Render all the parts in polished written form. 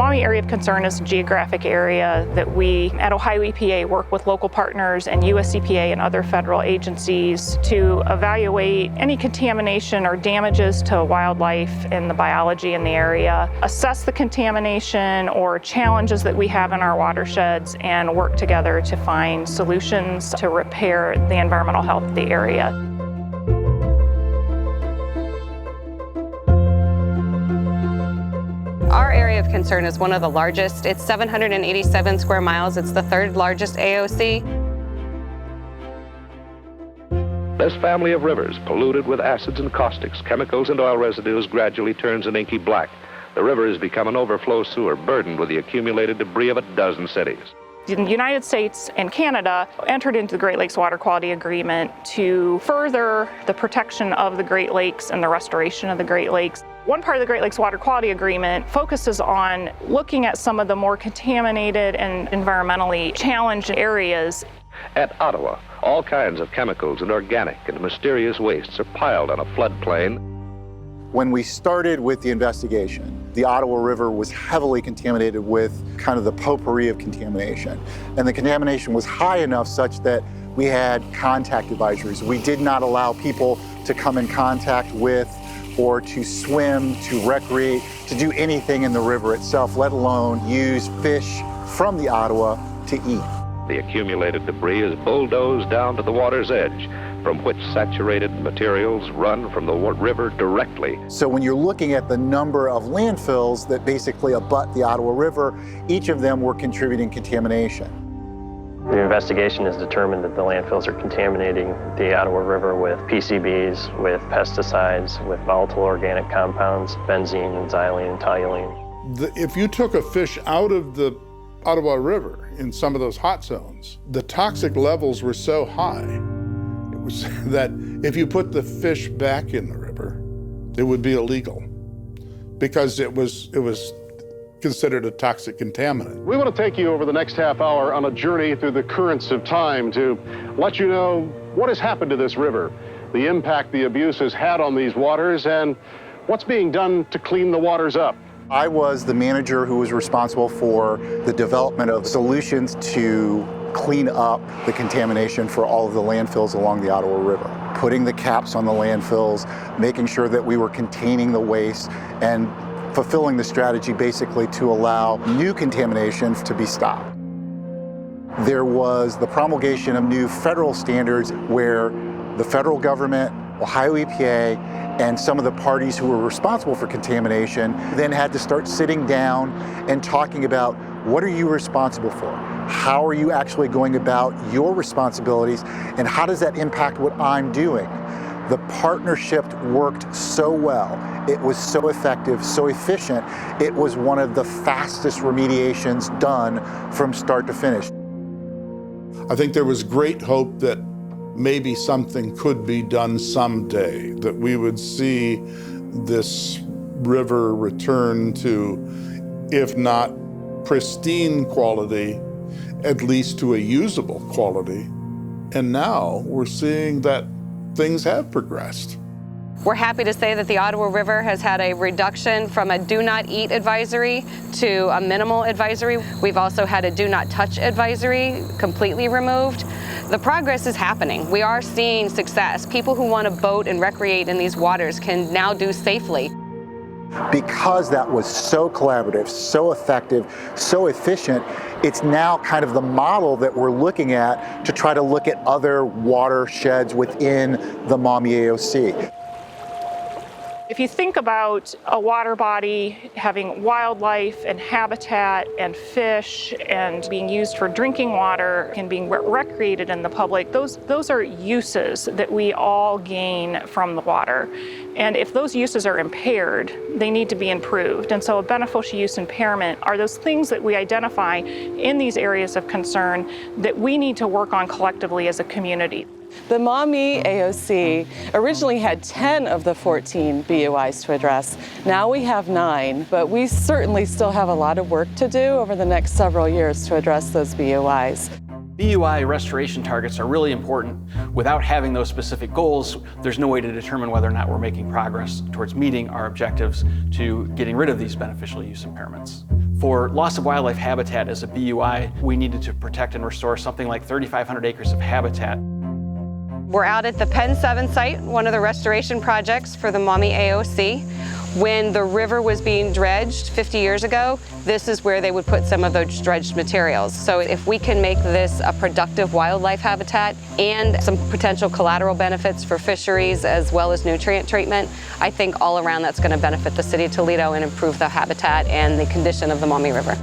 Maumee Area of Concern is a geographic area that we at Ohio EPA work with local partners and US EPA and other federal agencies to evaluate any contamination or damages to wildlife and the biology in the area, assess the contamination or challenges that we have in our watersheds, and work together to find solutions to repair the environmental health of the area. Our area of concern is one of the largest. It's 787 square miles. It's the third largest AOC. This family of rivers, polluted with acids and caustics, chemicals and oil residues, gradually turns an inky black. The river has become an overflow sewer burdened with the accumulated debris of a dozen cities. The United States and Canada entered into the Great Lakes Water Quality Agreement to further the protection of the Great Lakes and the restoration of the Great Lakes. One part of the Great Lakes Water Quality Agreement focuses on looking at some of the more contaminated and environmentally challenged areas. At Ottawa, all kinds of chemicals and organic and mysterious wastes are piled on a floodplain. When we started with the investigation, the Ottawa River was heavily contaminated with kind of the potpourri of contamination. And the contamination was high enough such that we had contact advisories. We did not allow people to come in contact with or to swim, to recreate, to do anything in the river itself, let alone use fish from the Ottawa to eat. The accumulated debris is bulldozed down to the water's edge, from which saturated materials run from the river directly. So when you're looking at the number of landfills that basically abut the Ottawa River, each of them were contributing contamination. The investigation has determined that the landfills are contaminating the Ottawa River with PCBs, with pesticides, with volatile organic compounds, benzene and xylene and toluene. If you took a fish out of the Ottawa River in some of those hot zones, the toxic levels were so high that if you put the fish back in the river, it would be illegal because it was considered a toxic contaminant. We want to take you over the next half hour on a journey through the currents of time to let you know what has happened to this river, the impact the abuse has had on these waters, and what's being done to clean the waters up. I was the manager who was responsible for the development of solutions to clean up the contamination for all of the landfills along the Ottawa River, putting the caps on the landfills, making sure that we were containing the waste, and fulfilling the strategy basically to allow new contamination to be stopped. There was the promulgation of new federal standards where the federal government, Ohio EPA, and some of the parties who were responsible for contamination then had to start sitting down and talking about what are you responsible for? How are you actually going about your responsibilities, and how does that impact what I'm doing? The partnership worked so well. It was so effective, so efficient. It was one of the fastest remediations done from start to finish. I think there was great hope that maybe something could be done someday, that we would see this river return to, if not pristine quality, at least to a usable quality. And now we're seeing that things have progressed. We're happy to say that the Ottawa River has had a reduction from a do not eat advisory to a minimal advisory. We've also had a do not touch advisory completely removed. The progress is happening. We are seeing success. People who want to boat and recreate in these waters can now do safely. Because that was so collaborative, so effective, so efficient, it's now kind of the model that we're looking at to try to look at other watersheds within the Maumee AOC. If you think about a water body having wildlife and habitat and fish and being used for drinking water and being recreated in the public, those are uses that we all gain from the water. And if those uses are impaired, they need to be improved. And so a beneficial use impairment are those things that we identify in these areas of concern that we need to work on collectively as a community. The Maumee AOC originally had 10 of the 14 BUIs to address. Now we have 9, but we certainly still have a lot of work to do over the next several years to address those BUIs. BUI restoration targets are really important. Without having those specific goals, there's no way to determine whether or not we're making progress towards meeting our objectives to getting rid of these beneficial use impairments. For loss of wildlife habitat as a BUI, we needed to protect and restore something like 3,500 acres of habitat. We're out at the Penn 7 site, one of the restoration projects for the Maumee AOC. When the river was being dredged 50 years ago, this is where they would put some of those dredged materials. So if we can make this a productive wildlife habitat and some potential collateral benefits for fisheries as well as nutrient treatment, I think all around that's going to benefit the city of Toledo and improve the habitat and the condition of the Maumee River.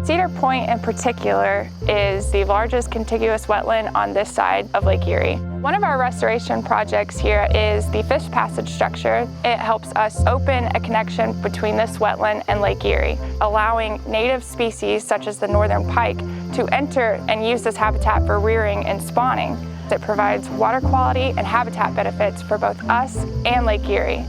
Cedar Point in particular is the largest contiguous wetland on this side of Lake Erie. One of our restoration projects here is the fish passage structure. It helps us open a connection between this wetland and Lake Erie, allowing native species such as the northern pike to enter and use this habitat for rearing and spawning. It provides water quality and habitat benefits for both us and Lake Erie.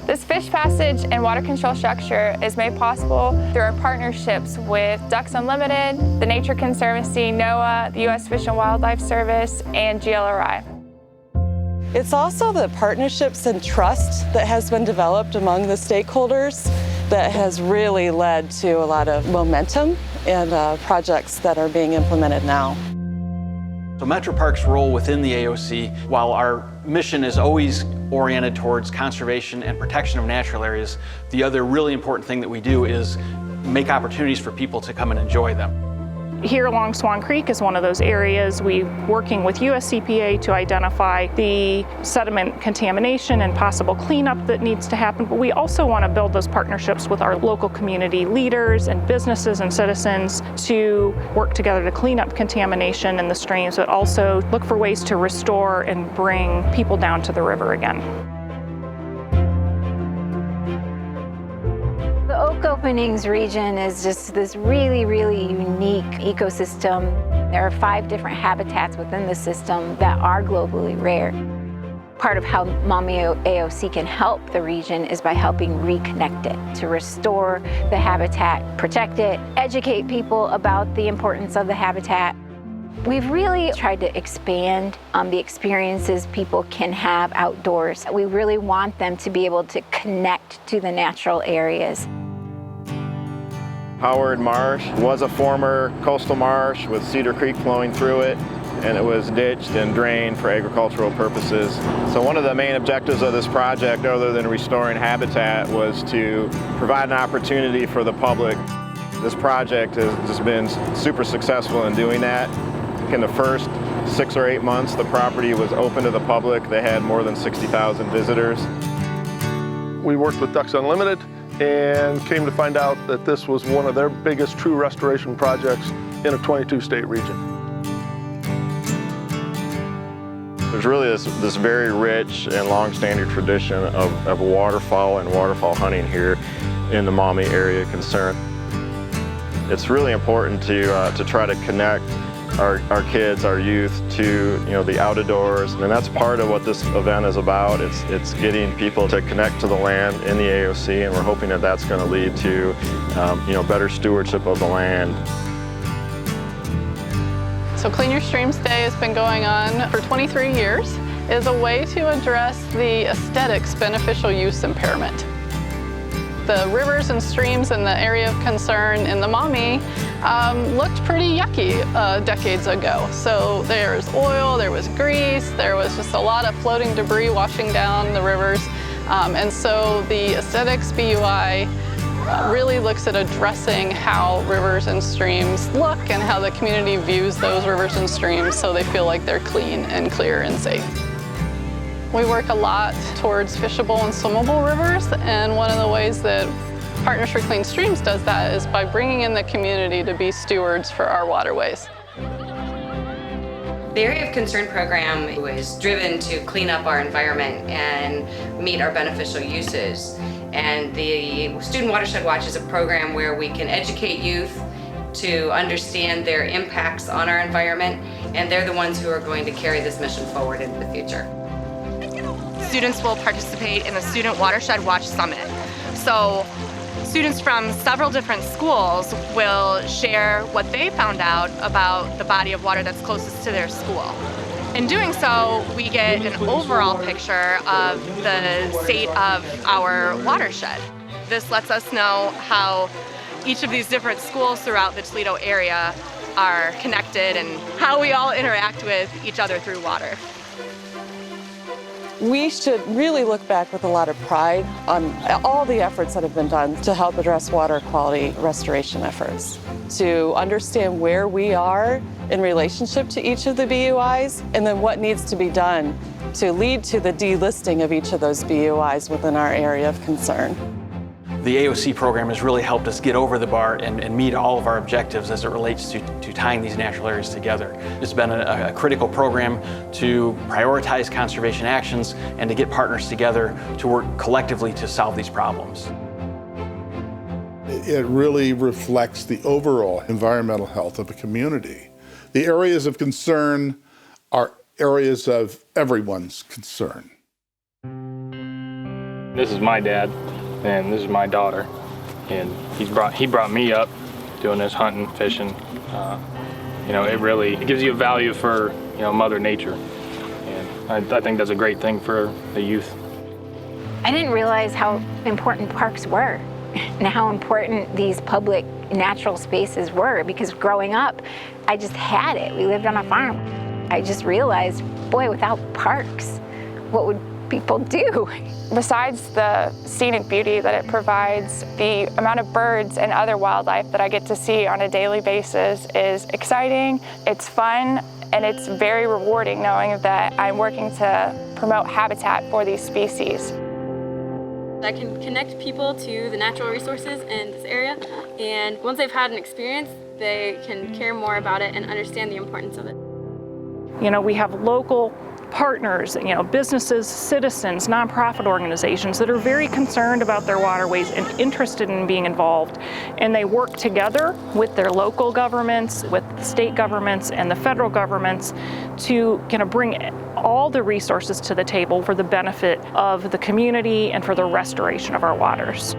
This fish passage and water control structure is made possible through our partnerships with Ducks Unlimited, the Nature Conservancy, NOAA, the U.S. Fish and Wildlife Service, and GLRI. It's also the partnerships and trust that has been developed among the stakeholders that has really led to a lot of momentum and projects that are being implemented now. So Metro Parks' role within the AOC, while our mission is always oriented towards conservation and protection of natural areas, the other really important thing that we do is make opportunities for people to come and enjoy them. Here along Swan Creek is one of those areas. We're working with USCPA to identify the sediment contamination and possible cleanup that needs to happen, but we also want to build those partnerships with our local community leaders and businesses and citizens to work together to clean up contamination in the streams, but also look for ways to restore and bring people down to the river again. The Oak Openings region is just this really, really unique ecosystem. There are 5 different habitats within the system that are globally rare. Part of how Maumee AOC can help the region is by helping reconnect it, to restore the habitat, protect it, educate people about the importance of the habitat. We've really tried to expand the experiences people can have outdoors. We really want them to be able to connect to the natural areas. Howard Marsh was a former coastal marsh with Cedar Creek flowing through it, and it was ditched and drained for agricultural purposes. So one of the main objectives of this project, other than restoring habitat, was to provide an opportunity for the public. This project has just been super successful in doing that. In the first 6 or 8 months, the property was open to the public. They had more than 60,000 visitors. We worked with Ducks Unlimited and came to find out that this was one of their biggest true restoration projects in a 22-state region. There's really this very rich and long-standing tradition of waterfowl and waterfowl hunting here in the Maumee area concern. It's really important to try to connect our kids, our youth, to the outdoors, and that's part of what this event is about. It's getting people to connect to the land in the AOC, and we're hoping that that's going to lead to better stewardship of the land. So Clean Your Streams Day has been going on for 23 years. It is a way to address the aesthetics beneficial use impairment. The rivers and streams in the area of concern in the Maumee looked pretty yucky decades ago. So there's oil, there was grease, there was just a lot of floating debris washing down the rivers. And so the Aesthetics BUI really looks at addressing how rivers and streams look and how the community views those rivers and streams so they feel like they're clean and clear and safe. We work a lot towards fishable and swimmable rivers, and one of the ways that Partners for Clean Streams does that is by bringing in the community to be stewards for our waterways. The Area of Concern program was driven to clean up our environment and meet our beneficial uses. And the Student Watershed Watch is a program where we can educate youth to understand their impacts on our environment, and they're the ones who are going to carry this mission forward into the future. Students will participate in the Student Watershed Watch Summit. So students from several different schools will share what they found out about the body of water that's closest to their school. In doing so, we get an overall picture of the state of our watershed. This lets us know how each of these different schools throughout the Toledo area are connected and how we all interact with each other through water. We should really look back with a lot of pride on all the efforts that have been done to help address water quality restoration efforts, to understand where we are in relationship to each of the BUIs, and then what needs to be done to lead to the delisting of each of those BUIs within our area of concern. The AOC program has really helped us get over the bar and meet all of our objectives as it relates to tying these natural areas together. It's been a critical program to prioritize conservation actions and to get partners together to work collectively to solve these problems. It really reflects the overall environmental health of a community. The areas of concern are areas of everyone's concern. This is my dad. And this is my daughter, and he brought me up doing this hunting, fishing. It gives you a value for Mother Nature, and I think that's a great thing for the youth. I didn't realize how important parks were and how important these public natural spaces were, because growing up, I just had it. We lived on a farm. I just realized, boy, without parks, what would people do? Besides the scenic beauty that it provides, the amount of birds and other wildlife that I get to see on a daily basis is exciting, it's fun, and it's very rewarding knowing that I'm working to promote habitat for these species. I can connect people to the natural resources in this area, and once they've had an experience, they can care more about it and understand the importance of it. We have local partners, businesses, citizens, nonprofit organizations that are very concerned about their waterways and interested in being involved. And they work together with their local governments, with the state governments and the federal governments to bring all the resources to the table for the benefit of the community and for the restoration of our waters.